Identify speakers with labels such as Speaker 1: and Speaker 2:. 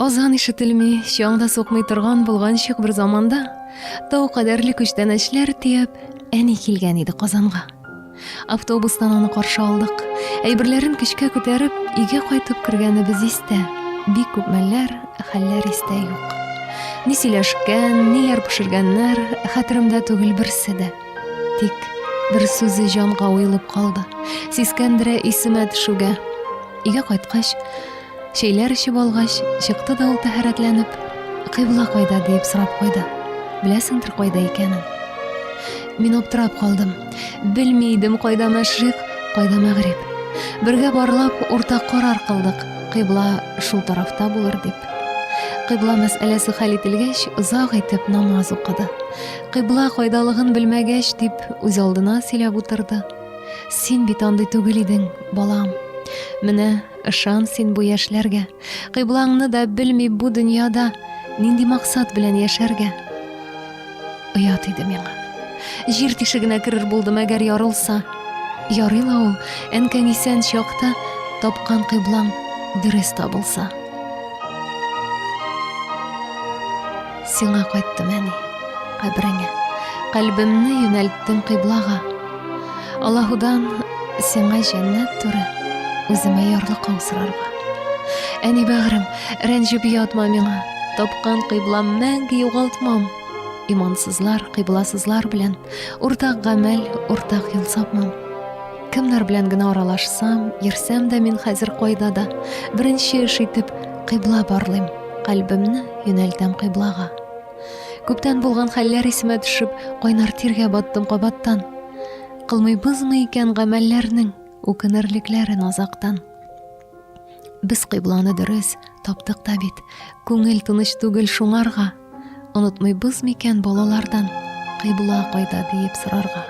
Speaker 1: Азан ишетелми, чаңда сукмый торган булган чык бер заманда тау кадәрле күчтәнәчләр тиеп, әни килгән иде Казанга. Автобустан аны каршы алдык. Әйберләрен көчкә күтәреп, өйгә кайтып кергәнебез истә. Бик күп мәлләр, хәлләр истә юк. Ни сөйләшкән, ниләр пешергәннәр, хәтеремдә түгел берсе дә. Тик бер сүзе җанга уелып калды. Сискәндерә исемә төшүгә. Өйгә кайткач, чәйләр эчеп алгач, чыкты да ул тәһарәтләнеп, кыйбла кайда дип сорап куйды. Беләсеңдер кайда икәнен? Мин аптырап калдым. Белми идем кайда мәшрик, кайда мәгъриб. Бергә барлап уртак карар кылдык. Кыйбла шул тарафта булыр дип. Кыйбла мәсьәләсе хәл ителгәч, озак итеп намаз укыды. Кыйбла кайдалыгын белмәгәч дип, үз алдына сөйләп утырды. Син бит андый түгел идең, балам. Менә ышан син бу яшьләргә. Кыйблаңны да белми бу дөньяда нинди максат белән яшәргә. Оят иде миңа. Җир тишегенә керер булдым әгәр ярылса. Ярыла ул, әнкәң исән чакта тапкан кыйблаң дөрес табылса. Сиңа кайттым әни, кабреңә. Калбымны юнәлттем кыйблага. Аллаһудан сиңа җәннәт туры, үземә ярлык аусырарга. Әни бәгърем, рәнҗеп ятма миңа. Тапкан кыйблам мәңге югалтмам. Имансызлар, кыйбласызлар белән уртак гамәл, уртак юл сапмам. Кемнәр белән генә аралашсам, йөрсәм дә мин хәзер кайда да беренче эш итеп кыйбла барлыйм. Калбымны юнәлтәм кыйблага. Күптән булган хәлләр исемә төшеп, кайнар тиргә баттым кабаттан. Кылмыйбызмы икән гамәлләрнең үкенерлекләрен азактан. Без кыйбланы дөрес таптык та бит. Күңел тыныч түгел шуңарга. Онытмыйбыз микән балалардан кыйбла кайда диеп сорарга.